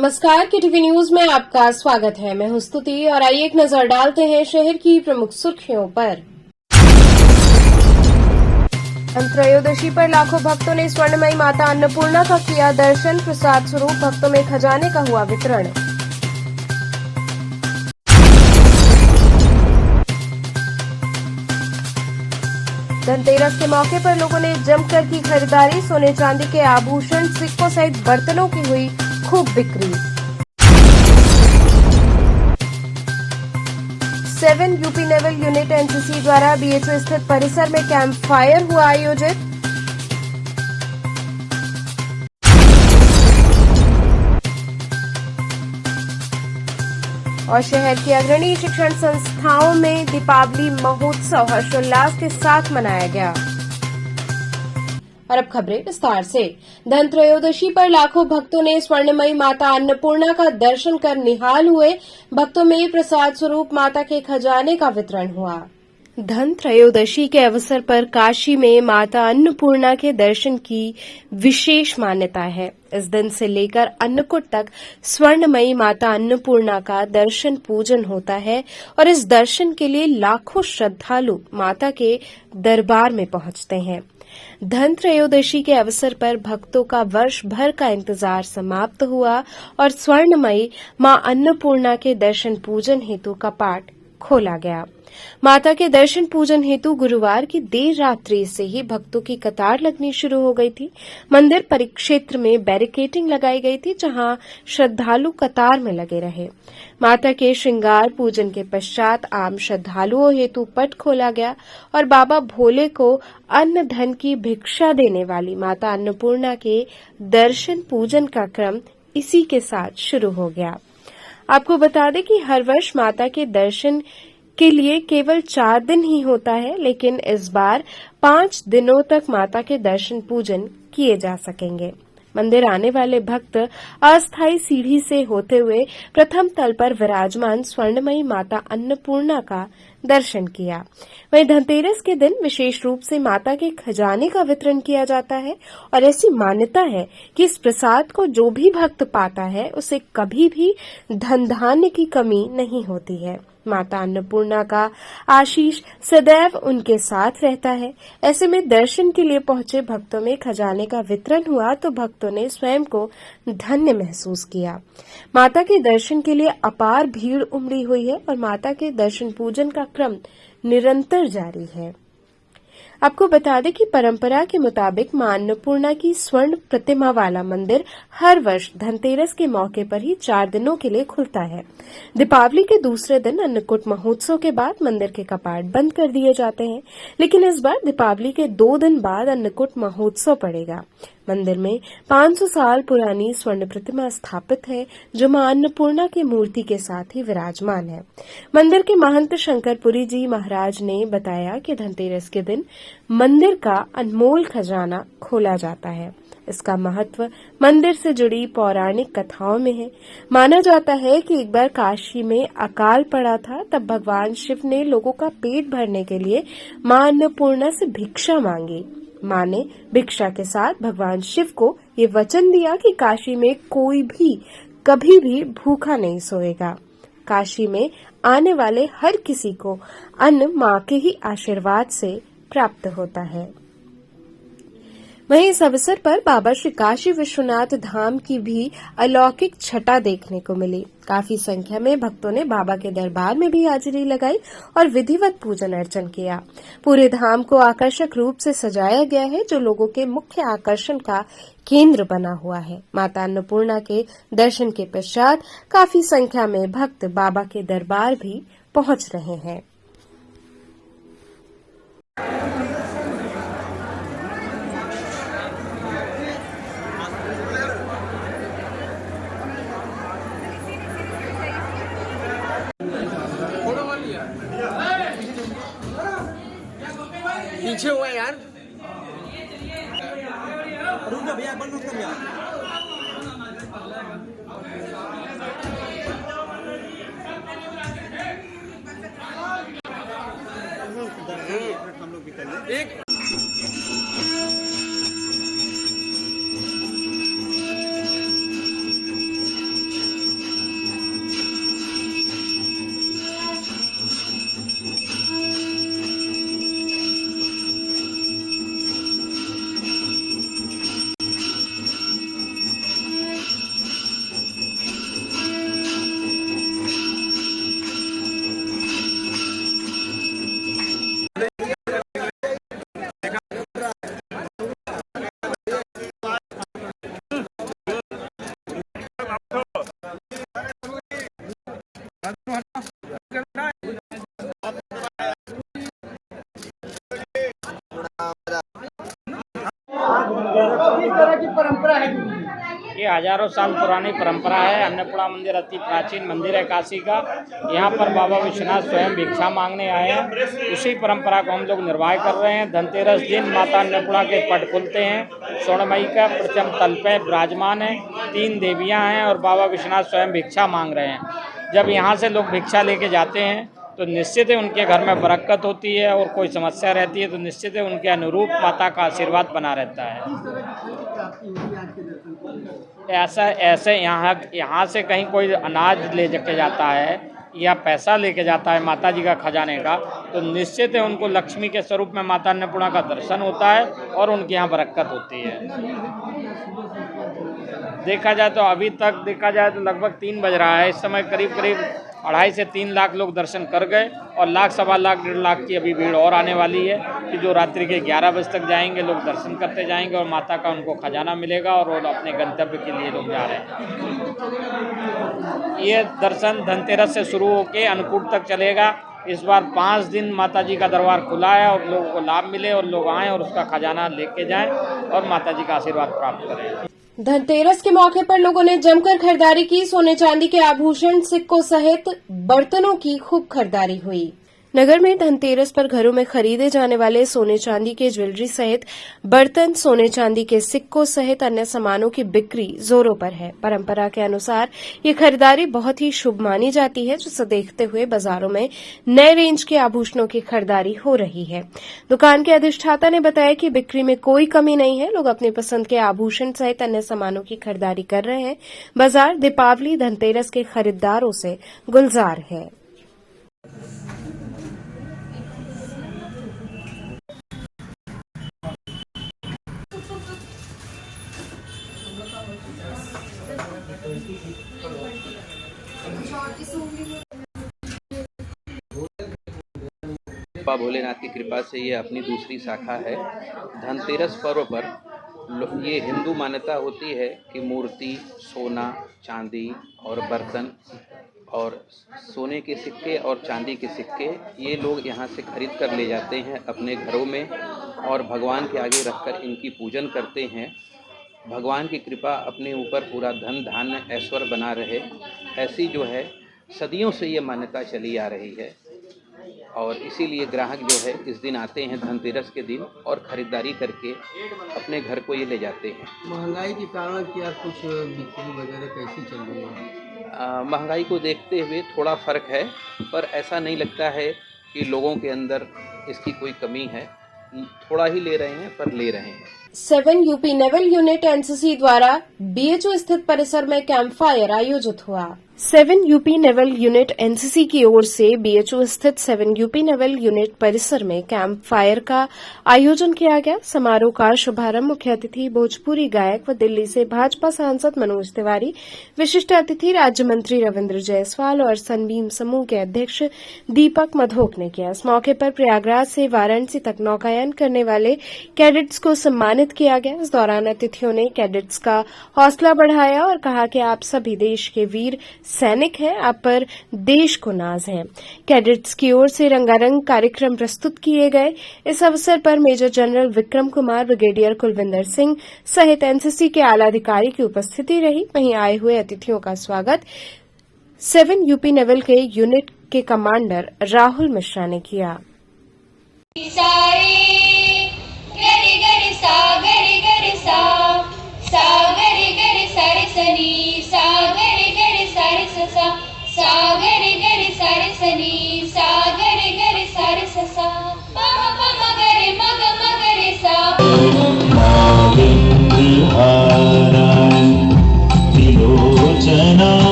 नमस्कार, KTV news में आपका स्वागत है। मैं हूं स्तुति और आइए एक नजर डालते हैं शहर की प्रमुख सुर्खियों पर। धनत्रयोदशी पर लाखों भक्तों ने स्वर्णमयी माता अन्नपूर्णा का किया दर्शन। प्रसाद स्वरूप भक्तों में खजाने का हुआ वितरण। धनतेरस के मौके पर लोगों ने जमकर की खरीदारी। सोने चांदी के आभूषण, सिक्कों सहित बर्तनों की हुई खूब बिक्री। 7 यूपी नेवल यूनिट एनसीसी द्वारा बीएचयू स्थित परिसर में कैंप फायर हुआ आयोजित। और शहर की अग्रणी शिक्षण संस्थाओं में दीपावली महोत्सव हर्षोल्लास के साथ मनाया गया। और अब खबरें विस्तार से। धनत्रयोदशी पर लाखों भक्तों ने स्वर्णमयी माता अन्नपूर्णा का दर्शन कर निहाल हुए। भक्तों में प्रसाद स्वरूप माता के खजाने का वितरण हुआ। धनत्रयोदशी के अवसर पर काशी में माता अन्नपूर्णा के दर्शन की विशेष मान्यता है। इस दिन से लेकर अन्नकूट तक स्वर्णमयी माता अन्नपूर्णा का दर्शन पूजन होता है और इस दर्शन के लिए लाखों श्रद्धालु माता के दरबार में पहुंचते हैं। धनत्रयोदशी के अवसर पर भक्तों का वर्ष भर का इंतजार समाप्त हुआ और स्वर्णमयी मां अन्नपूर्णा के दर्शन पूजन हेतु कपाट खोला गया। माता के दर्शन पूजन हेतु गुरुवार की देर रात्रि से ही भक्तों की कतार लगनी शुरू हो गई थी। मंदिर परिक्षेत्र में बैरिकेडिंग लगाई गई थी, जहां श्रद्धालु कतार में लगे रहे। माता के श्रृंगार पूजन के पश्चात आम श्रद्धालुओं हेतु पट खोला गया और बाबा भोले को अन्न धन की भिक्षा देने वाली माता अन्नपूर्णा के दर्शन पूजन का क्रम इसी के साथ शुरू हो गया। आपको बता दें कि हर वर्ष माता के दर्शन के लिए केवल 4 दिन ही होता है, लेकिन इस बार 5 दिनों तक माता के दर्शन पूजन किए जा सकेंगे। मंदिर आने वाले भक्त अस्थायी सीढ़ी से होते हुए प्रथम तल पर विराजमान स्वर्णमयी माता अन्नपूर्णा का दर्शन किया। वहीं धनतेरस के दिन विशेष रूप से माता के खजाने का वितरण किया जाता है और ऐसी मान्यता है कि इस प्रसाद को जो भी भक्त पाता है उसे कभी भी धन धान्य की कमी नहीं होती है। माता अन्नपूर्णा का आशीष सदैव उनके साथ रहता है। ऐसे में दर्शन के लिए पहुंचे भक्तों में खजाने का वितरण हुआ तो भक्तों ने स्वयं को धन्य महसूस किया। माता के दर्शन के लिए अपार भीड़ उमड़ी हुई है और माता के दर्शन पूजन का क्रम निरंतर जारी है। आपको बता दें कि परंपरा के मुताबिक मां अन्नपूर्णा की स्वर्ण प्रतिमा वाला मंदिर हर वर्ष धनतेरस के मौके पर ही 4 दिनों के लिए खुलता है। दीपावली के दूसरे दिन अन्नकूट महोत्सव के बाद मंदिर के कपाट बंद कर दिए जाते हैं, लेकिन इस बार दीपावली के 2 दिन बाद अन्नकूट महोत्सव पड़ेगा। मंदिर में 500 साल पुरानी स्वर्ण प्रतिमा स्थापित है, जो मां अन्नपूर्णा की मूर्ति के साथ ही विराजमान है। मंदिर के महंत शंकरपुरी जी महाराज ने बताया कि धनतेरस के दिन मंदिर का अनमोल खजाना खोला जाता है। इसका महत्व मंदिर से जुड़ी पौराणिक कथाओं में है। माना जाता है कि एक बार काशी में अकाल पड़ा था, तब भगवान शिव ने लोगों का पेट भरने के लिए मां अन्नपूर्णा से भिक्षा मांगी। मां ने भिक्षा के साथ भगवान शिव को ये वचन दिया कि काशी में कोई भी कभी भी भूखा नहीं सोएगा। काशी में आने वाले हर किसी को अन्न मां के ही आशीर्वाद से प्राप्त होता है। वहीं इस अवसर पर बाबा श्री काशी विश्वनाथ धाम की भी अलौकिक छटा देखने को मिली। काफी संख्या में भक्तों ने बाबा के दरबार में भी हाजिरी लगाई और विधिवत पूजन अर्चन किया। पूरे धाम को आकर्षक रूप से सजाया गया है, जो लोगों के मुख्य आकर्षण का केंद्र बना हुआ है। माता अन्नपूर्णा के दर्शन के पश्चात काफी संख्या में भक्त बाबा के दरबार भी पहुंच रहे हैं। पीछे हुआ यार, रुक जा भैया, बंद मत कर यार। हम लोग एक हजारों साल पुरानी परंपरा है। अन्नपूर्णा मंदिर अति प्राचीन मंदिर है काशी का। यहाँ पर बाबा विश्वनाथ स्वयं भिक्षा मांगने आए हैं। उसी परंपरा को हम लोग निर्वाह कर रहे हैं। धनतेरस दिन माता अन्नपूर्णा के पट खुलते हैं। स्वर्णमयी का प्रथम तल पे विराजमान है। 3 देवियाँ हैं और बाबा विश्वनाथ स्वयं भिक्षा मांग रहे हैं। जब यहाँ से लोग भिक्षा लेके जाते हैं तो निश्चित है उनके घर में बरकत होती है, और कोई समस्या रहती है तो निश्चित है उनके अनुरूप माता का आशीर्वाद बना रहता है। ऐसे यहाँ से कहीं कोई अनाज ले जाके जाता है या पैसा लेके जाता है माता जी का खजाने का, तो निश्चित है उनको लक्ष्मी के स्वरूप में माता अन्नपूर्णा का दर्शन होता है और उनके यहाँ बरकत होती है। देखा जाए तो अभी तक देखा जाए तो लगभग 3 बज रहा है। इस समय करीब 2.5 से 3 लाख लोग दर्शन कर गए, और लाख, सवा लाख, 1.5 लाख की अभी भीड़ और आने वाली है कि जो रात्रि के 11 बजे तक जाएंगे, लोग दर्शन करते जाएंगे और माता का उनको खजाना मिलेगा और वो अपने गंतव्य के लिए लोग जा रहे हैं। ये दर्शन धनतेरस से शुरू होकर अन्नकूट तक चलेगा। इस बार 5 दिन माता जी का दरबार खुला है और लोगों को लाभ मिले और लोग आएँ और उसका खजाना लेके जाएँ और माता जी का आशीर्वाद प्राप्त करें। धनतेरस के मौके पर लोगों ने जमकर खरीदारी की। सोने चांदी के आभूषण, सिक्कों सहित बर्तनों की खूब खरीदारी हुई। नगर में धनतेरस पर घरों में खरीदे जाने वाले सोने चांदी के ज्वेलरी सहित बर्तन, सोने चांदी के सिक्कों सहित अन्य सामानों की बिक्री जोरों पर है। परंपरा के अनुसार ये खरीदारी बहुत ही शुभ मानी जाती है, जिसे देखते हुए बाजारों में नए रेंज के आभूषणों की खरीदारी हो रही है। दुकान के अधिष्ठाता ने बताया कि बिक्री में कोई कमी नहीं है। लोग अपनी पसंद के आभूषण सहित अन्य सामानों की खरीदारी कर रहे हैं। बाजार दीपावली, धनतेरस के खरीदारों से गुलजार है। बाबा भोलेनाथ की कृपा से ये अपनी दूसरी शाखा है। धनतेरस पर्व पर ये हिंदू मान्यता होती है कि मूर्ति, सोना, चांदी और बर्तन और सोने के सिक्के और चांदी के सिक्के ये लोग यहाँ से खरीद कर ले जाते हैं अपने घरों में और भगवान के आगे रखकर इनकी पूजन करते हैं। भगवान की कृपा अपने ऊपर पूरा धन धान्य ऐश्वर्य बना रहे, ऐसी जो है सदियों से ये मान्यता चली आ रही है। और इसीलिए ग्राहक जो है इस दिन आते हैं धनतेरस के दिन और ख़रीदारी करके अपने घर को ये ले जाते हैं। महंगाई के कारण क्या कुछ बिक्री वगैरह कैसी चल रही है? महंगाई को देखते हुए थोड़ा फ़र्क है, पर ऐसा नहीं लगता है कि लोगों के अंदर इसकी कोई कमी है। थोड़ा ही ले रहे हैं पर ले रहे हैं। 7 यूपी नेवल यूनिट एनसीसी द्वारा बीएचयू स्थित परिसर में कैंप फायर आयोजित हुआ। 7 यूपी नेवल यूनिट एनसीसी की ओर से बीएचयू स्थित 7 यूपी नेवल यूनिट परिसर में कैंप फायर का आयोजन किया गया। समारोह का शुभारंभ मुख्य अतिथि भोजपुरी गायक व दिल्ली से भाजपा सांसद मनोज तिवारी, विशिष्ट अतिथि राज्य मंत्री रविंद्र जायसवाल और सनबीम समूह के अध्यक्ष दीपक मधोक ने किया। इस मौके पर प्रयागराज से वाराणसी तक नौकायन करने वाले कैडेट्स को सम्मानित किया गया। इस दौरान अतिथियों ने कैडेट्स का हौसला बढ़ाया और कहा कि आप सभी देश के वीर सैनिक हैं, आप पर देश को नाज है। कैडेट्स की ओर से रंगारंग कार्यक्रम प्रस्तुत किए गए। इस अवसर पर major general Vikram Kumar, brigadier Kulwinder Singh सहित एनसीसी के आला अधिकारी की उपस्थिति रही। वहीं आए हुए अतिथियों का स्वागत 7 यूपी नेवल के यूनिट के कमांडर राहुल मिश्रा ने किया।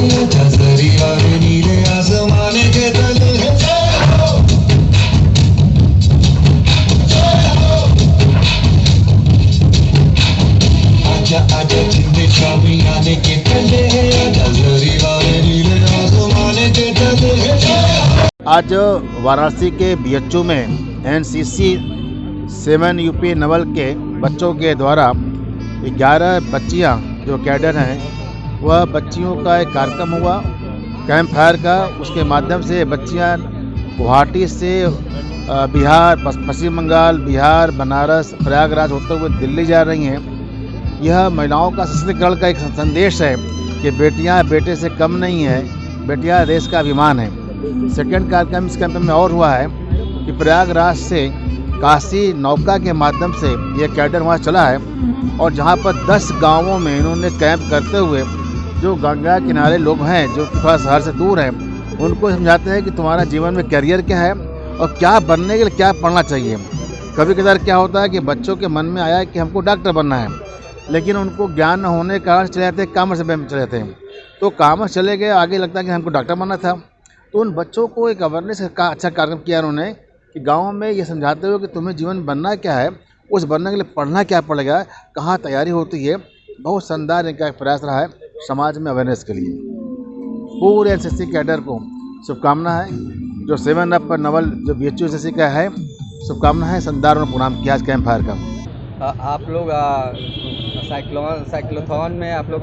जजरी वाले नीले आसमान के तले है जय हो, जय हो। आजा आजा जिंदे शामियाने के तले है जजरी वाले नीले आसमान के तले है जय हो। आज वाराणसी के बीएचयू में एनसीसी 7 यूपी नवल के बच्चों के द्वारा 11 बच्चियां जो कैडर हैं वह बच्चियों का एक कार्यक्रम हुआ कैंप फायर का। उसके माध्यम से बच्चियां गुवाहाटी से बिहार, पश्चिम बंगाल, बिहार, बनारस, प्रयागराज होते हुए दिल्ली जा रही हैं। यह महिलाओं का सशक्तिकरण का एक संदेश है कि बेटियां बेटे से कम नहीं है, बेटियां देश का अभिमान है। सेकेंड कार्यक्रम इस कैंप में और हुआ है कि प्रयागराज से काशी नौका के माध्यम से ये कैडर वहाँ चला है और जहाँ पर 10 गांवों में इन्होंने कैंप करते हुए जो गंगा किनारे लोग हैं जो थोड़ा शहर से दूर हैं उनको समझाते हैं कि तुम्हारा जीवन में करियर क्या है और क्या बनने के लिए क्या पढ़ना चाहिए। कभी कभार क्या होता है कि बच्चों के मन में आया कि हमको डॉक्टर बनना है, लेकिन उनको ज्ञान न होने के कारण चले जाते हैं कॉमर्स में चले जाते हैं। तो कॉमर्स चले गए, आगे लगता है कि हमको डॉक्टर बनना था। तो उन बच्चों को एक अवेयरनेस का अच्छा कार्यक्रम किया उन्होंने कि गाँव में ये समझाते हुए कि तुम्हें जीवन बनना क्या है, उस बनने के लिए पढ़ना क्या पड़ेगा, कहाँ तैयारी होती है। बहुत शानदार इनका एक प्रयास रहा है समाज में अवेयरनेस के लिए। पूरे एनसीसी कैडर को शुभकामना है। जो 7 अप नवल जो बीएचयू एनसीसी का है, शुभकामना है। शानदार उन्होंने प्रोग्राम किया आज कैंप फायर का। आप लोग साइक्लोथॉन में आप लोग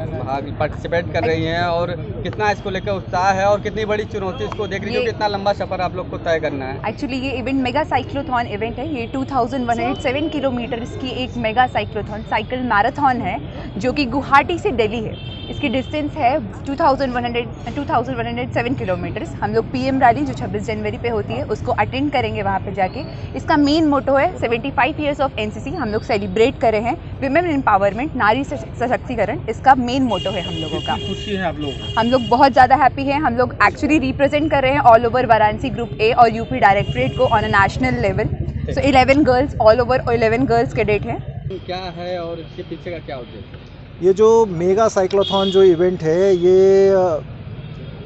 पार्टिसिपेट कर रही हैं और कितना इसको लेकर उत्साह है और कितनी बड़ी चुनौती इसको देख रही है, कितना लंबा सफ़र आप लोग को तय करना है? एक्चुअली ये इवेंट मेगा साइक्लोथॉन इवेंट है। ये 2107 किलोमीटर की एक मेगा साइक्लोथॉन साइकिल मैराथन है जो कि गुवाहाटी से दिल्ली है। इसकी डिस्टेंस है 2107 किलोमीटर्स। हम लोग पीएम रैली जो 26 जनवरी पे होती है उसको अटेंड करेंगे वहाँ पे जाके। इसका मेन मोटो है 75 ईयर्स ऑफ एनसीसी। हम लोग सेलिब्रेट कर रहे हैं विमेन एम्पावरमेंट, नारी सशक्तिकरण। इसका मेन मोटो है हम लोगों का। खुशी है आप लोग? हम लोग बहुत ज़्यादा हैप्पी हैं। हम लोग एक्चुअली रिप्रेजेंट कर रहे हैं all over Varanasi group A और यूपी डायरेक्टरेट को on a national level. So 11 girls all over 11 girls cadet हैं। क्या है और इसके पीछे का क्या उद्देश्य है? ये जो मेगा साइक्लोथॉन जो इवेंट है, ये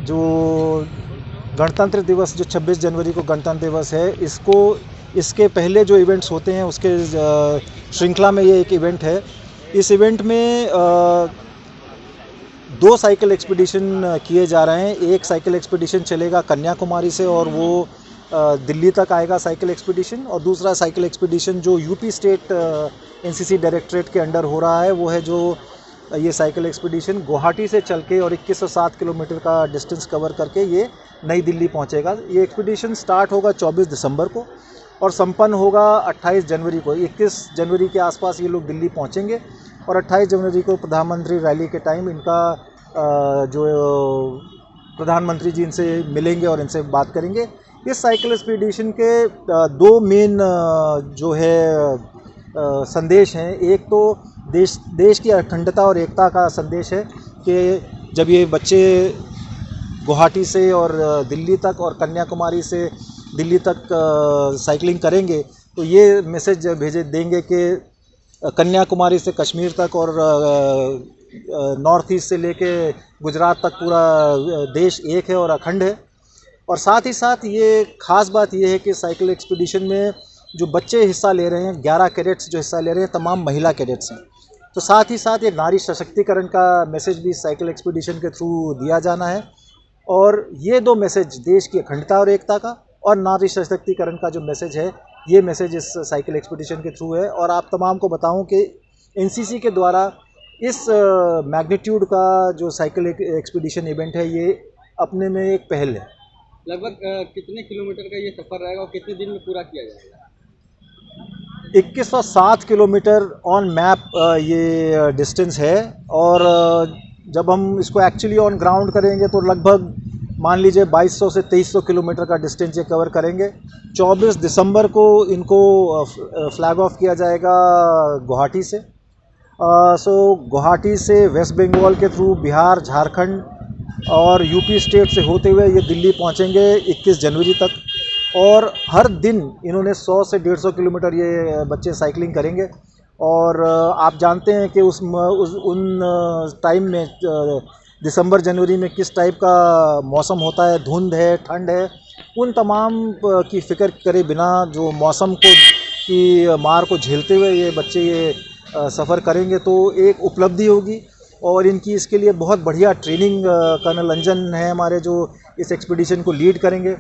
जो गणतंत्र दिवस जो 26 जनवरी को गणतंत्र दिवस है, इसके पहले जो इवेंट्स होते हैं उसके श्रृंखला में ये एक इवेंट है। इस इवेंट में 2 साइकिल एक्सपीडिशन किए जा रहे हैं। एक साइकिल एक्सपीडिशन चलेगा कन्याकुमारी से और वो दिल्ली तक आएगा साइकिल एक्सपीडिशन, और दूसरा साइकिल एक्सपीडिशन जो यूपी स्टेट एनसीसी डायरेक्टरेट के अंडर हो रहा है वो है जो ये साइकिल एक्सपीडिशन गुवाहाटी से चल के और 2107 किलोमीटर का डिस्टेंस कवर करके ये नई दिल्ली पहुंचेगा। ये एक्सपीडिशन स्टार्ट होगा 24 दिसंबर को और संपन्न होगा 28 जनवरी को। 21 जनवरी के आसपास ये लोग दिल्ली पहुंचेंगे और 28 जनवरी को प्रधानमंत्री रैली के टाइम इनका जो प्रधानमंत्री जी इनसे मिलेंगे और इनसे बात करेंगे। इस साइकिल एक्सपीडिशन के 2 मेन जो है संदेश हैं। एक तो देश की अखंडता और एकता का संदेश है कि जब ये बच्चे गुवाहाटी से और दिल्ली तक और कन्याकुमारी से दिल्ली तक साइकिलिंग करेंगे तो ये मैसेज भेजे देंगे कि कन्याकुमारी से कश्मीर तक और नॉर्थ ईस्ट से लेके गुजरात तक पूरा देश एक है और अखंड है। और साथ ही साथ ये ख़ास बात ये है कि साइकिल एक्सपीडिशन में जो बच्चे हिस्सा ले रहे हैं, 11 कैडेट्स जो हिस्सा ले रहे हैं, तमाम महिला कैडेट्स हैं। तो साथ ही साथ ये नारी सशक्तिकरण का मैसेज भी साइकिल एक्सपीडिशन के थ्रू दिया जाना है। और ये 2 मैसेज, देश की अखंडता और एकता का और नारी सशक्तिकरण का जो मैसेज है, ये मैसेज इस साइकिल एक्सपीडिशन के थ्रू है। और आप तमाम को बताऊं कि एनसीसी के द्वारा इस मैग्नीट्यूड का जो साइकिल एक्सपीडिशन इवेंट है, ये अपने में एक पहल है। लगभग कितने किलोमीटर का ये सफ़र रहेगा और कितने दिन में पूरा किया जाएगा? 2107 किलोमीटर ऑन मैप ये डिस्टेंस है। और जब हम इसको एक्चुअली ऑन ग्राउंड करेंगे तो लगभग मान लीजिए 2200 से 2300 किलोमीटर का डिस्टेंस ये कवर करेंगे। 24 दिसंबर को इनको फ्लैग ऑफ किया जाएगा गुवाहाटी से। सो गुवाहाटी से वेस्ट बंगाल के थ्रू बिहार, झारखंड और यूपी स्टेट से होते हुए ये दिल्ली पहुंचेंगे 21 जनवरी तक। और हर दिन इन्होंने 100 से 150 किलोमीटर ये बच्चे साइकिलिंग करेंगे। और आप जानते हैं कि उन टाइम में दिसंबर जनवरी में किस टाइप का मौसम होता है, धुंध है, ठंड है, उन तमाम की फ़िक्र करे बिना जो मौसम को की मार को झेलते हुए ये बच्चे ये सफ़र करेंगे तो एक उपलब्धि होगी। और इनकी इसके लिए बहुत बढ़िया ट्रेनिंग कर्नल अंजन है हमारे जो इस एक्सपीडिशन को लीड करेंगे।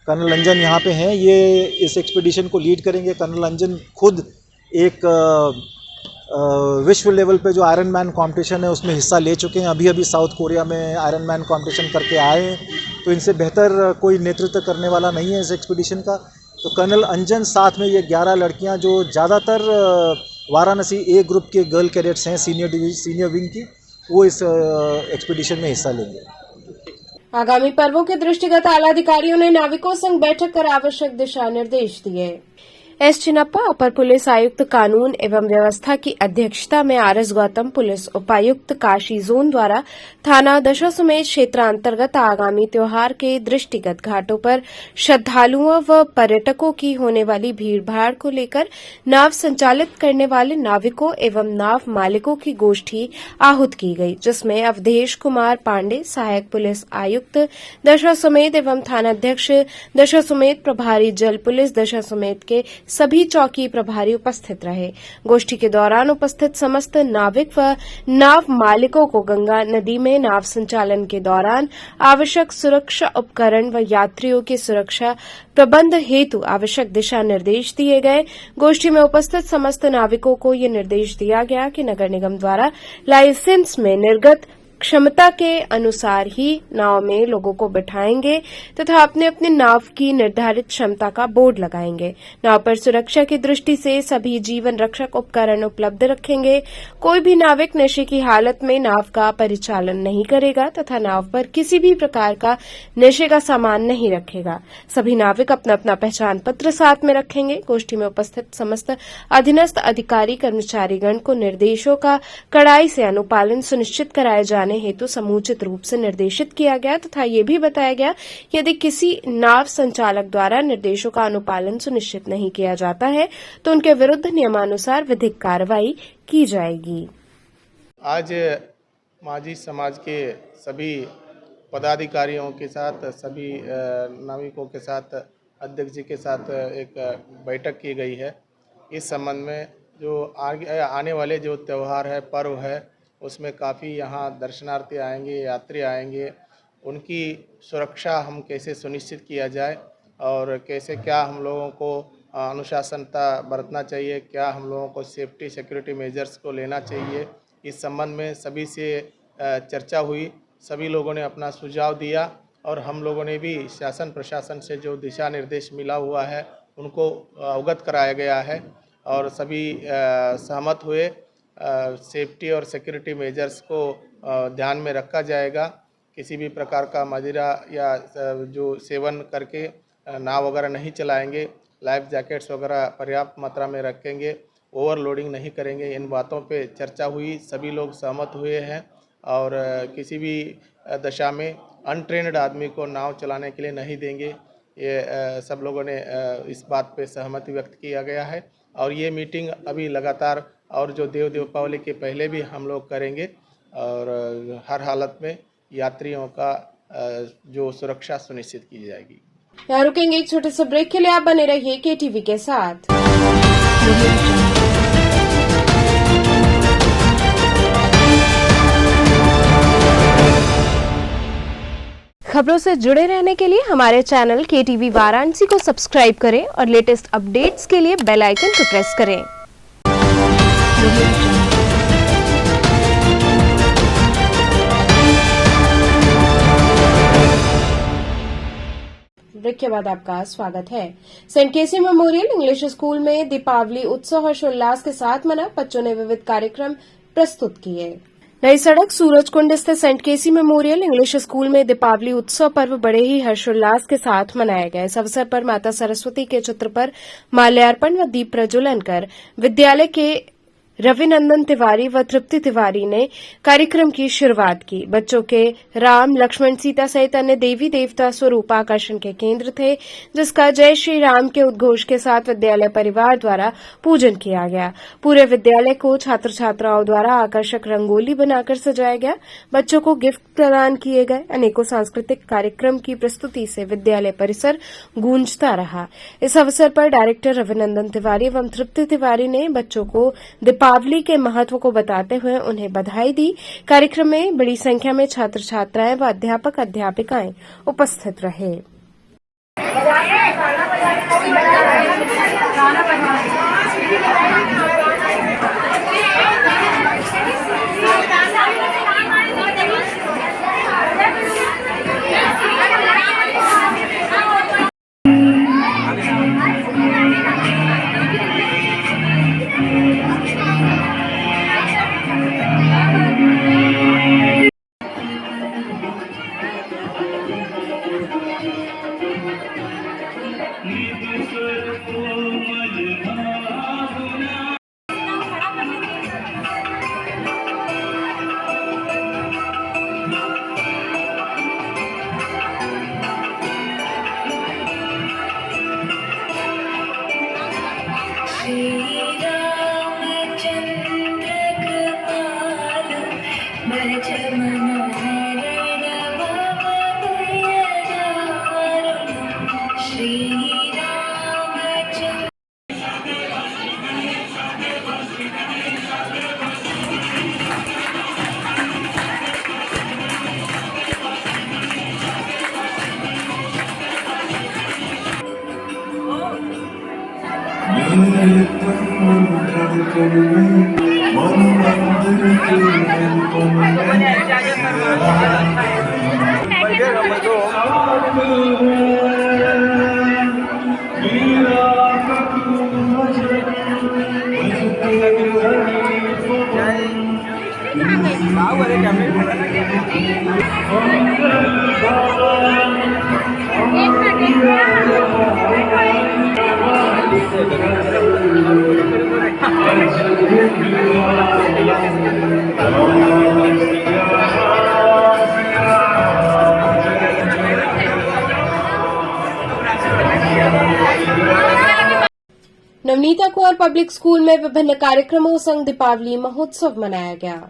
कर्नल अंजन यहाँ पे हैं, ये इस एक्सपीडिशन को लीड करेंगे। कर्नल अंजन खुद एक विश्व लेवल पे जो आयरन मैन कॉम्पिटिशन है उसमें हिस्सा ले चुके हैं। अभी अभी साउथ कोरिया में आयरन मैन कॉम्पिटिशन करके आए हैं, तो इनसे बेहतर कोई नेतृत्व करने वाला नहीं है इस एक्सपीडिशन का। तो कर्नल अंजन साथ में ये 11 लड़कियां जो ज़्यादातर वाराणसी ए ग्रुप के गर्ल कैडेट्स हैं सीनियर विंग की, वो इस एक्सपीडिशन में हिस्सा लेंगे। आगामी पर्वों के दृष्टिगत आला अधिकारियों ने नाविकों संग बैठक कर आवश्यक दिशा निर्देश दिए। एस चिन्नप्पा अपर पुलिस आयुक्त कानून एवं व्यवस्था की अध्यक्षता में आरएस गौतम पुलिस उपायुक्त काशी जोन द्वारा थाना दशाश्वमेध क्षेत्रांतर्गत आगामी त्योहार के दृष्टिगत घाटों पर श्रद्धालुओं व पर्यटकों की होने वाली भीड़भाड़ को लेकर नाव संचालित करने वाले नाविकों एवं नाव मालिकों की गोष्ठी आहूत की गई, जिसमें अवधेश कुमार पांडे सहायक पुलिस आयुक्त दशाश्वमेध एवं थानाध्यक्ष दशाश्वमेध प्रभारी जल पुलिस दशाश्वमेध के सभी चौकी प्रभारी उपस्थित रहे। गोष्ठी के दौरान उपस्थित समस्त नाविक व नाव मालिकों को गंगा नदी में नाव संचालन के दौरान आवश्यक सुरक्षा उपकरण व यात्रियों की सुरक्षा प्रबंध हेतु आवश्यक दिशा निर्देश दिए गए। गोष्ठी में उपस्थित समस्त नाविकों को ये निर्देश दिया गया कि नगर निगम द्वारा लाइसेंस में निर्गत क्षमता के अनुसार ही नाव में लोगों को बिठाएंगे तथा अपने अपने नाव की निर्धारित क्षमता का बोर्ड लगाएंगे। नाव पर सुरक्षा की दृष्टि से सभी जीवन रक्षक उपकरण उपलब्ध रखेंगे। कोई भी नाविक नशे की हालत में नाव का परिचालन नहीं करेगा तथा नाव पर किसी भी प्रकार का नशे का सामान नहीं रखेगा। सभी नाविक अपना अपना पहचान पत्र साथ में रखेंगे। गोष्ठी में उपस्थित समस्त अधीनस्थ अधिकारी कर्मचारीगण को निर्देशों का कड़ाई से अनुपालन सुनिश्चित कराए जाने हेतु समुचित रूप से निर्देशित किया गया तथा ये भी बताया गया यदि किसी नाव संचालक द्वारा निर्देशों का अनुपालन सुनिश्चित नहीं किया जाता है तो उनके विरुद्ध नियमानुसार विधिक कार्रवाई की जाएगी। आज माझी समाज के सभी पदाधिकारियों के साथ, सभी नाविकों के साथ, अध्यक्ष जी के साथ एक बैठक की गई है। इस संबंध में जो आने वाले जो त्यौहार है, पर्व है, उसमें काफ़ी यहाँ दर्शनार्थी आएंगे, यात्री आएंगे, उनकी सुरक्षा हम कैसे सुनिश्चित किया जाए और कैसे क्या हम लोगों को अनुशासनता बरतना चाहिए, क्या हम लोगों को सेफ्टी सिक्योरिटी मेजर्स को लेना चाहिए, इस संबंध में सभी से चर्चा हुई। सभी लोगों ने अपना सुझाव दिया और हम लोगों ने भी शासन प्रशासन से जो दिशा निर्देश मिला हुआ है उनको अवगत कराया गया है और सभी सहमत हुए। सेफ्टी और सिक्योरिटी मेजर्स को ध्यान में रखा जाएगा। किसी भी प्रकार का मदिरा या जो सेवन करके नाव वगैरह नहीं चलाएंगे, लाइफ जैकेट्स वगैरह पर्याप्त मात्रा में रखेंगे, ओवरलोडिंग नहीं करेंगे। इन बातों पे चर्चा हुई, सभी लोग सहमत हुए हैं और किसी भी दशा में अनट्रेन्ड आदमी को नाव चलाने के लिए नहीं देंगे। ये सब लोगों ने इस बात पे सहमति व्यक्त किया गया है और ये मीटिंग अभी लगातार और जो देव दीपावली के पहले भी हम लोग करेंगे और हर हालत में यात्रियों का जो सुरक्षा सुनिश्चित की जाएगी। यहाँ रुकेंगे एक छोटे से ब्रेक के लिए, आप बने रहिए केटीवी के साथ। खबरों से जुड़े रहने के लिए हमारे चैनल केटीवी वाराणसी को सब्सक्राइब करें और लेटेस्ट अपडेट्स के लिए बेल आइकन को प्रेस करें। ब्रेक के बाद आपका स्वागत है। सेंट केसी मेमोरियल इंग्लिश स्कूल में दीपावली उत्सव हर्षोल्लास के साथ मना। बच्चों ने विविध कार्यक्रम प्रस्तुत किए। नई सड़क सूरजकुंड स्थित सेंट केसी मेमोरियल इंग्लिश स्कूल में दीपावली उत्सव पर्व बड़े ही हर्षोल्लास के साथ मनाया गया। इस अवसर पर माता सरस्वती के चित्र पर माल्यार्पण व दीप प्रज्वलन कर विद्यालय के रविनंदन तिवारी व तृप्ति तिवारी ने कार्यक्रम की शुरुआत की। बच्चों के राम, लक्ष्मण, सीता सहित अन्य देवी देवता स्वरूप आकर्षण के केंद्र थे, जिसका जय श्री राम के उद्घोष के साथ विद्यालय परिवार द्वारा पूजन किया गया। पूरे विद्यालय को छात्र छात्राओं द्वारा आकर्षक रंगोली बनाकर सजाया गया। बच्चों को गिफ्ट प्रदान किए गए। अनेकों सांस्कृतिक कार्यक्रम की प्रस्तुति से विद्यालय परिसर गूंजता रहा। इस अवसर पर डायरेक्टर रविनंदन तिवारी एवं तृप्ति तिवारी ने बच्चों को दीपावली के महत्व को बताते हुए उन्हें बधाई दी। कार्यक्रम में बड़ी संख्या में छात्र छात्राएं व अध्यापक अध्यापिकाएं उपस्थित रहे। नवनीता कुंवर पब्लिक स्कूल में विभिन्न कार्यक्रमों संग दीपावली महोत्सव मनाया गया।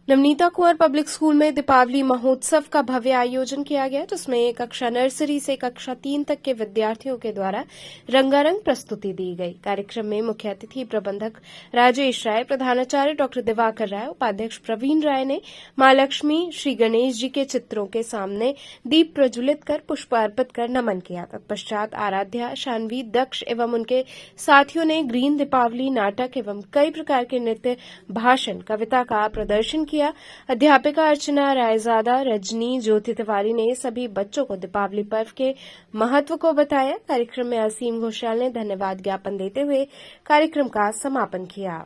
नवनीता कुंवर पब्लिक स्कूल में दीपावली महोत्सव का भव्य आयोजन किया गया, जिसमें कक्षा नर्सरी से कक्षा 3 तक के विद्यार्थियों के द्वारा रंगारंग प्रस्तुति दी गई। कार्यक्रम में मुख्य अतिथि प्रबंधक राजेश राय, प्रधानाचार्य डॉक्टर दिवाकर राय, उपाध्यक्ष प्रवीण राय ने मां लक्ष्मी, श्री गणेश जी के चित्रों के सामने दीप प्रज्वलित कर पुष्प अर्पित कर नमन किया। तत्पश्चात आराध्या, शानवी, दक्ष एवं उनके साथियों ने ग्रीन दीपावली नाटक एवं कई प्रकार के नृत्य, भाषण, कविता का प्रदर्शन किया। अध्यापिका अर्चना रायजादा, रजनी, ज्योति तिवारी ने सभी बच्चों को दीपावली पर्व के महत्व को बताया। कार्यक्रम में असीम घोषाल ने धन्यवाद ज्ञापन देते हुए कार्यक्रम का समापन किया।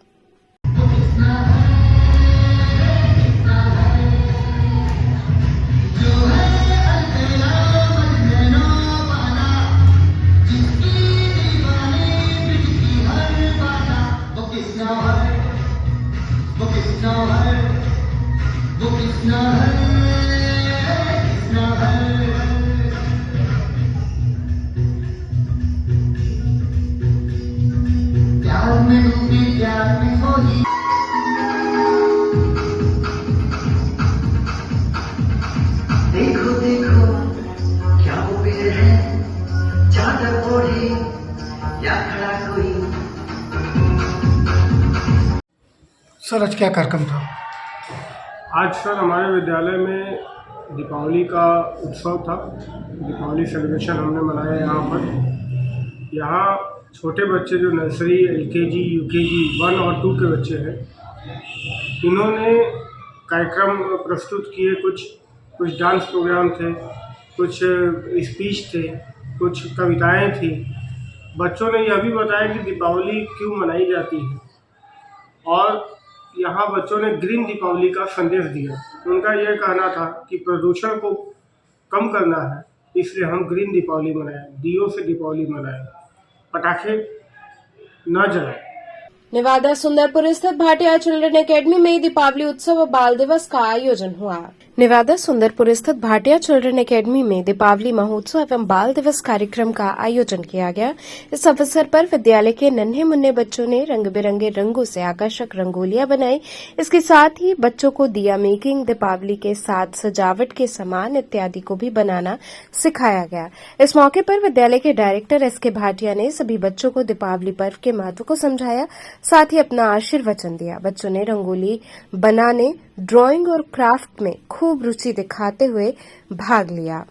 देखो देखो क्या वो पेड़ है, चादर ओढ़े या खड़ा कोई। सर आज क्या कार्यक्रम था? आज सर हमारे विद्यालय में दीपावली का उत्सव था। दीपावली सेलिब्रेशन हमने मनाया यहाँ पर। यहाँ छोटे बच्चे जो नर्सरी, LKG, UKG 1 और 2 के बच्चे हैं, इन्होंने कार्यक्रम प्रस्तुत किए। कुछ डांस प्रोग्राम थे, कुछ स्पीच थे, कुछ कविताएं थी। बच्चों ने यह भी बताया कि दीपावली क्यों मनाई जाती है, और यहाँ बच्चों ने ग्रीन दीपावली का संदेश दिया। उनका यह कहना था कि प्रदूषण को कम करना है, इसलिए हम ग्रीन दीपावली मनाएं, दियों से दीपावली मनाएं, पटाखे न जलाएं। नेवादा सुंदरपुर स्थित भाटिया चिल्ड्रन एकेडमी में दीपावली उत्सव और बाल दिवस का आयोजन हुआ। नेवादा सुंदरपुर स्थित भाटिया चिल्ड्रन एकेडमी में दीपावली महोत्सव एवं बाल दिवस कार्यक्रम का आयोजन किया गया। इस अवसर पर विद्यालय के नन्हे मुन्ने बच्चों ने रंग बिरंगे रंगों से आकर्षक रंगोलियां बनाई। इसके साथ ही बच्चों को दिया मेकिंग, दीपावली के साथ सजावट के सामान इत्यादि को भी बनाना सिखाया गया। इस मौके पर विद्यालय के डायरेक्टर एसके भाटिया ने सभी बच्चों को दीपावली पर्व के महत्व को समझाया, साथ ही अपना आशीर्वचन दिया। बच्चों ने रंगोली बनाने, ड्राइंग और क्राफ्ट में खूब रुचि दिखाते हुए भाग लिया।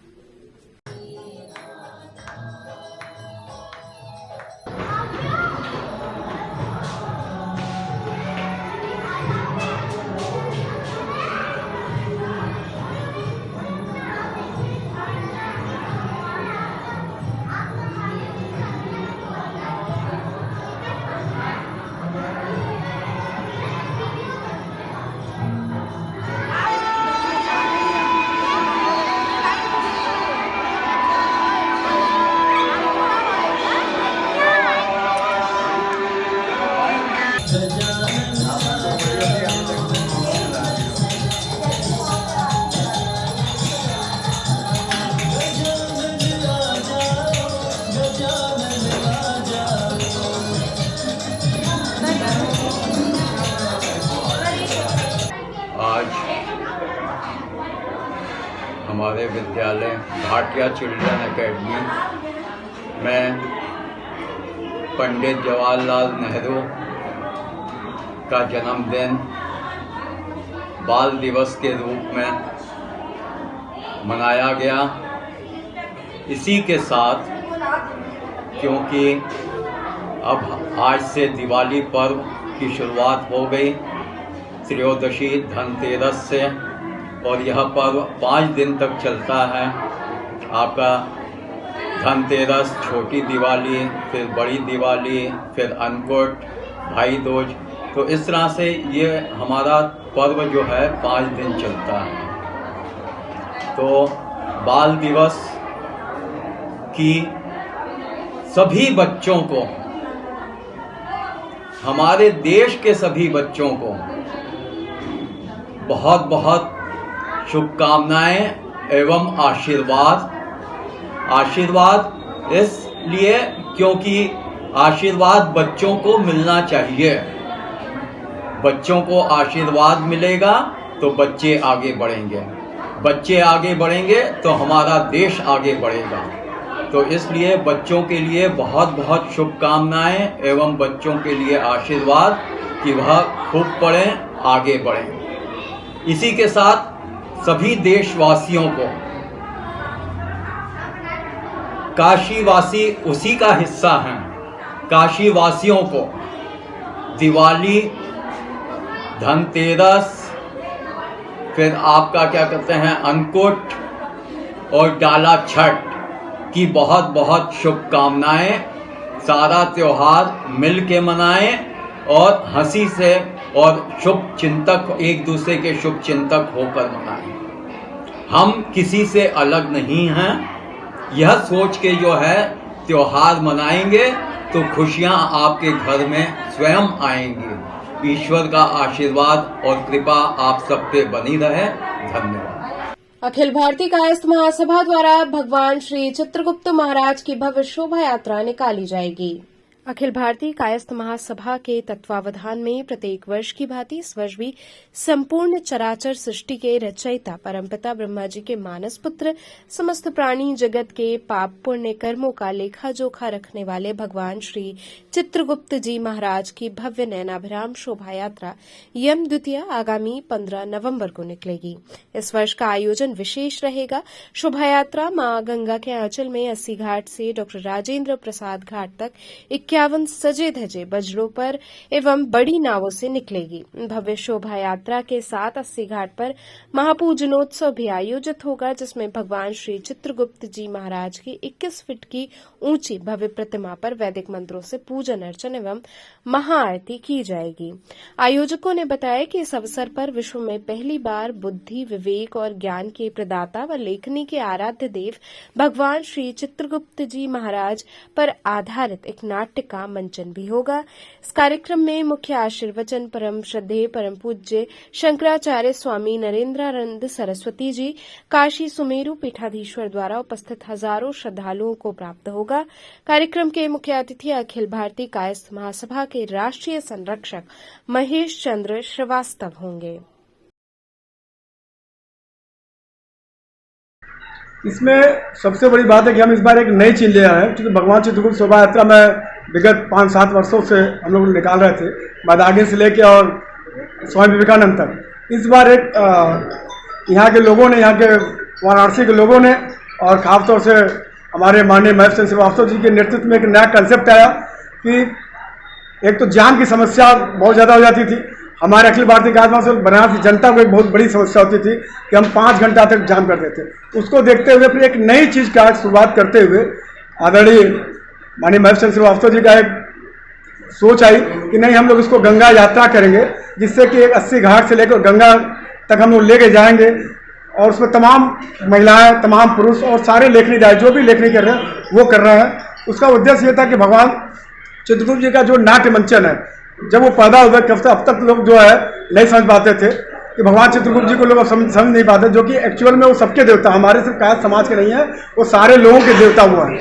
आज हमारे विद्यालय भाटिया चिल्ड्रन एकेडमी में पंडित जवाहरलाल नेहरू का जन्मदिन बाल दिवस के रूप में मनाया गया। इसी के साथ क्योंकि अब आज से दिवाली पर्व की शुरुआत हो गई, त्रयोदशी धनतेरस से, और यह पर्व 5 दिन तक चलता है। आपका धनतेरस, छोटी दिवाली, फिर बड़ी दिवाली, फिर अन्नकूट, भाई दूज, तो इस तरह से ये हमारा पर्व जो है 5 दिन चलता है। तो बाल दिवस की सभी बच्चों को, हमारे देश के सभी बच्चों को बहुत बहुत शुभकामनाएं एवं आशीर्वाद। आशीर्वाद इसलिए क्योंकि आशीर्वाद बच्चों को मिलना चाहिए। बच्चों को आशीर्वाद मिलेगा तो बच्चे आगे बढ़ेंगे, बच्चे आगे बढ़ेंगे तो हमारा देश आगे बढ़ेगा। तो इसलिए बच्चों के लिए बहुत बहुत शुभकामनाएं एवं बच्चों के लिए आशीर्वाद कि वह खूब पढ़ें, आगे बढ़ें। इसी के साथ सभी देशवासियों को, काशीवासी उसी का हिस्सा हैं, काशीवासियों को दिवाली, धनतेरस, फिर आपका क्या कहते हैं अन्नकूट और डाला छठ की बहुत बहुत शुभकामनाएं। सारा त्योहार मिल के मनाएं और हंसी से और शुभ चिंतक, एक दूसरे के शुभ चिंतक होकर मनाएं। हम किसी से अलग नहीं हैं। यह सोच के जो है त्योहार मनाएंगे तो खुशियां आपके घर में स्वयं आएंगी। ईश्वर का आशीर्वाद और कृपा आप सब पे बनी रहे। धन्यवाद। अखिल भारतीय कायस्थ महासभा द्वारा भगवान श्री चित्रगुप्त महाराज की भव्य शोभा यात्रा निकाली जाएगी। अखिल भारतीय कायस्थ महासभा के तत्वावधान में प्रत्येक वर्ष की भांति इस वर्ष भी संपूर्ण चराचर सृष्टि के रचयिता परमपिता ब्रह्मा जी के मानस पुत्र, समस्त प्राणी जगत के पाप पुण्य कर्मों का लेखा जोखा रखने वाले भगवान श्री चित्रगुप्त जी महाराज की भव्य नयनाभिराम शोभा यात्रा यम द्वितीया आगामी 15 नवंबर को निकलेगी। इस वर्ष का आयोजन विशेष रहेगा। शोभा यात्रा मां गंगा के आंचल में 80 घाट से डॉ राजेंद्र प्रसाद घाट तक 51 सजे धजे बजड़ों पर एवं बड़ी नावों से निकलेगी। भव्य शोभा यात्रा के साथ 80 घाट पर महापूजनोत्सव भी आयोजित होगा, जिसमें भगवान श्री चित्रगुप्त जी महाराज की 21 फीट की ऊंची भव्य प्रतिमा पर वैदिक मंत्रों से पूजन अर्चन एवं महाआरती की जाएगी। आयोजकों ने बताया कि इस अवसर पर विश्व में पहली बार बुद्धि, विवेक और ज्ञान के प्रदाता व लेखनी के आराध्य देव भगवान श्री चित्रगुप्त जी महाराज पर आधारित एक नाट्य का मंचन भी होगा। इस कार्यक्रम में मुख्य आशीर्वचन परम श्रद्धेय परम पूज्य शंकराचार्य स्वामी नरेंद्रानंद सरस्वती जी काशी सुमेरु पीठाधीश्वर द्वारा उपस्थित हजारों श्रद्धालुओं को प्राप्त होगा। कार्यक्रम के मुख्य अतिथि अखिल भारतीय कायस्थ महासभा के राष्ट्रीय संरक्षक महेश चंद्र श्रीवास्तव होंगे। इसमें सबसे बड़ी बात है कि हम इस बार एक नई चीज़ ले आए हैं, क्योंकि भगवान चित्रकूट शोभा यात्रा में विगत 5-7 वर्षों से हम लोग निकाल रहे थे, मदागिन से लेके और स्वामी विवेकानंद तक। इस बार एक यहाँ के लोगों ने, यहाँ के वाराणसी के लोगों ने और खासतौर से हमारे माननीय महेश चंद्र श्रीवास्तव जी के नेतृत्व में एक नया कंसेप्ट आया कि एक तो जाम की समस्या बहुत ज़्यादा हो जाती थी। हमारे अखिल भारतीय कायस्थ बनारस की जनता को एक बहुत बड़ी समस्या होती थी कि हम 5 घंटा तक जाम करते थे। उसको देखते हुए फिर एक नई चीज़ का शुरुआत करते हुए आदरणीय माननीय महेश चंद्र श्रीवास्तव जी का एक सोच आई कि नहीं, हम लोग इसको गंगा यात्रा करेंगे, जिससे कि एक 80 घाट से लेकर गंगा तक हम लोग लेके जाएंगे और उसमें तमाम महिलाएं, तमाम पुरुष और सारे लेखनी जाए जो भी लेखनी कर रहे हैं वो कर रहे हैं। उसका उद्देश्य ये था कि भगवान चित्रकूट जी का जो नाट्य मंचन है, जब वो पैदा हुए अब तक लोग जो है नहीं समझ पाते थे कि भगवान चित्रकूट जी को लोग समझ नहीं पाते, जो कि एक्चुअल में वो सबके देवता, हमारे सिर्फ कायस्थ समाज के नहीं है, वो सारे लोगों के देवता हुआ है।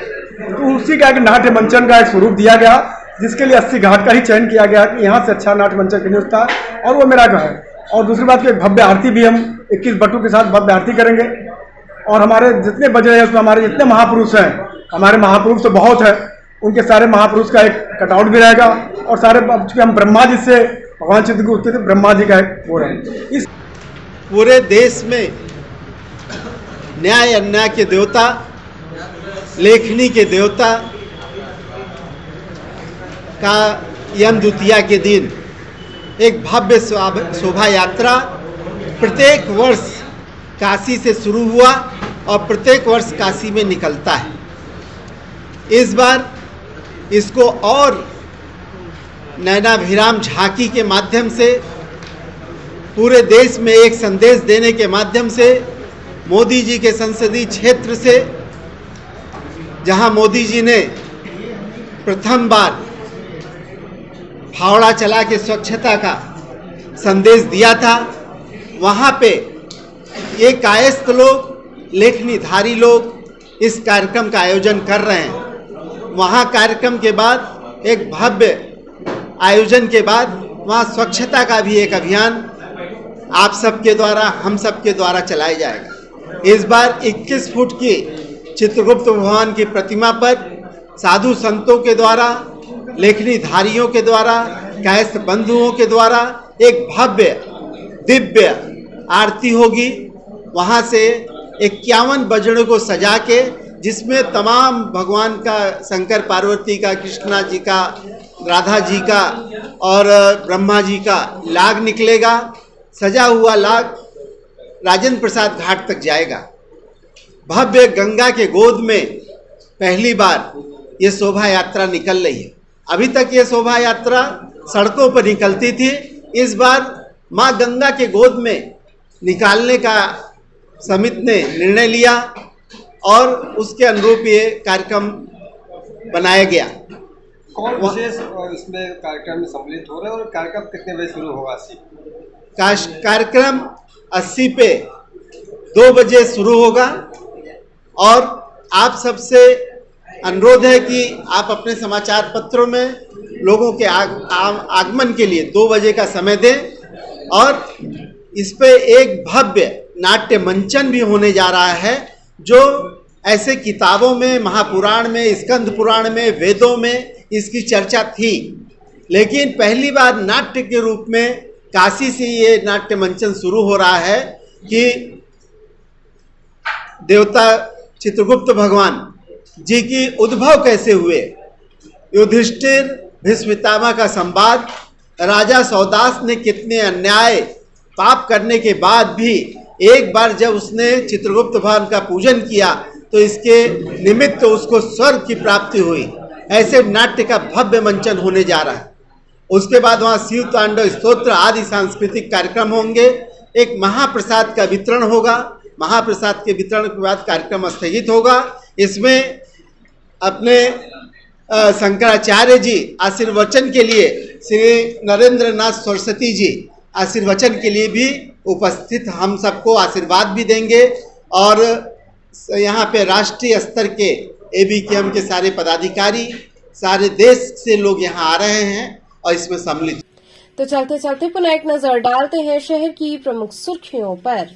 तो उसी का एक नाट्य मंचन का एक स्वरूप दिया गया, जिसके लिए 80 घाट का ही चयन किया गया कि यहाँ से अच्छा नाट्य मंचन कहीं होता है, और वो मेरा है। और दूसरी बात की भव्य आरती भी हम 21 बटू के साथ भव्य आरती करेंगे। और हमारे जितने बजे हैं उसमें हमारे जितने महापुरुष हैं, हमारे महापुरुष तो बहुत है, उनके सारे महापुरुष का एक कटआउट भी रहेगा। और सारे चूँकि हम ब्रह्मा जी से भगवान चित्रकूट थे, ब्रह्मा जी का एक वो है। इस पूरे देश में न्याय अन्याय के देवता, लेखनी के देवता का यम द्वितीया के दिन एक भव्य शोभा यात्रा प्रत्येक वर्ष काशी से शुरू हुआ और प्रत्येक वर्ष काशी में निकलता है। इस बार इसको और नैनाभिराम झांकी के माध्यम से पूरे देश में एक संदेश देने के माध्यम से, मोदी जी के संसदीय क्षेत्र से, जहां मोदी जी ने प्रथम बार फावड़ा चला के स्वच्छता का संदेश दिया था, वहां पे ये कायस्थ लोग, लेखनीधारी लोग इस कार्यक्रम का आयोजन कर रहे हैं। वहाँ कार्यक्रम के बाद एक भव्य आयोजन के बाद वहाँ स्वच्छता का भी एक अभियान आप सबके द्वारा, हम सबके द्वारा चलाया जाएगा। इस बार 21 फुट की चित्रगुप्त भगवान की प्रतिमा पर साधु संतों के द्वारा, लेखनीधारियों के द्वारा, कायस्थ बंधुओं के द्वारा एक भव्य दिव्य आरती होगी। वहाँ से 51 बजड़ों को सजा के, जिसमें तमाम भगवान का, शंकर पार्वती का, कृष्णा जी का, राधा जी का और ब्रह्मा जी का लाग निकलेगा। सजा हुआ लाग राजेंद्र प्रसाद घाट तक जाएगा। भव्य गंगा के गोद में पहली बार ये शोभा यात्रा निकल रही है। अभी तक ये शोभा यात्रा सड़कों पर निकलती थी, इस बार माँ गंगा के गोद में निकालने का समिति ने निर्णय लिया और उसके अनुरूप ये कार्यक्रम बनाया गया। कौन विशेष इसमें कार्यक्रम में सम्मिलित हो रहे हैं और कार्यक्रम कितने बजे शुरू होगा? 80 कार्यक्रम 80 पे 2 बजे शुरू होगा। और आप सबसे अनुरोध है कि आप अपने समाचार पत्रों में लोगों के आगमन के लिए 2 बजे का समय दें। और इस पे एक भव्य नाट्य मंचन भी होने जा रहा है, जो ऐसे किताबों में, महापुराण में, स्कंद पुराण में, वेदों में इसकी चर्चा थी, लेकिन पहली बार नाट्य के रूप में काशी से ये नाट्य मंचन शुरू हो रहा है कि देवता चित्रगुप्त भगवान जी की उद्भव कैसे हुए। युधिष्ठिर भीष्म पितामह का संवाद, राजा सौदास ने कितने अन्याय पाप करने के बाद भी एक बार जब उसने चित्रगुप्त भगवान का पूजन किया तो इसके निमित्त तो उसको स्वर्ग की प्राप्ति हुई। ऐसे नाट्य का भव्य मंचन होने जा रहा है। उसके बाद वहाँ शिव तांडव स्तोत्र आदि सांस्कृतिक कार्यक्रम होंगे। एक महाप्रसाद का वितरण होगा। महाप्रसाद के वितरण के बाद कार्यक्रम स्थगित होगा। इसमें अपने शंकराचार्य जी आशीर्वचन के लिए, श्री नरेंद्र नाथ सरस्वती जी आशीर्वचन के लिए भी उपस्थित हम सबको आशीर्वाद भी देंगे। और यहाँ पे राष्ट्रीय स्तर के ABKM के सारे पदाधिकारी, सारे देश से लोग यहाँ आ रहे हैं और इसमें सम्मिलित। तो चलते चलते पुनः एक नजर डालते हैं शहर की प्रमुख सुर्खियों पर।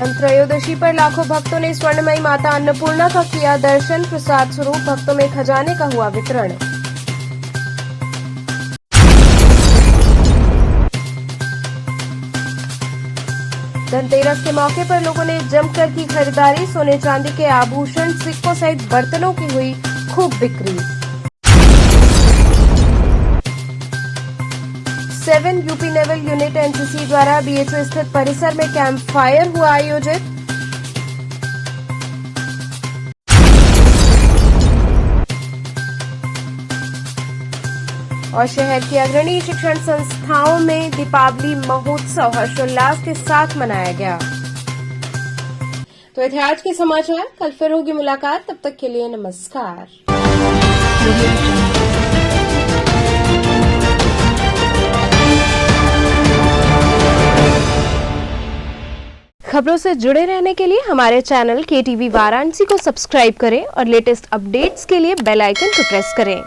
त्रयोदशी पर लाखों भक्तों ने स्वर्णमयी माता अन्नपूर्णा का किया दर्शन। प्रसाद स्वरूप भक्तों में खजाने का हुआ वितरण। धनतेरस के मौके पर लोगों ने जमकर की खरीदारी। सोने चांदी के आभूषण, सिक्कों सहित बर्तनों की हुई खूब बिक्री। 7 यूपी नेवल यूनिट NCC द्वारा BHO स्थित परिसर में कैंप फायर हुआ आयोजित। और शहर की अग्रणी शिक्षण संस्थाओं में दीपावली महोत्सव हर्षोल्लास के साथ मनाया गया। तो ये थे आज के समाचार। कल फिर होगी मुलाकात, तब तक के लिए नमस्कार। खबरों से जुड़े रहने के लिए हमारे चैनल KTV वाराणसी को सब्सक्राइब करें और लेटेस्ट अपडेट्स के लिए बेल आइकन को प्रेस करें।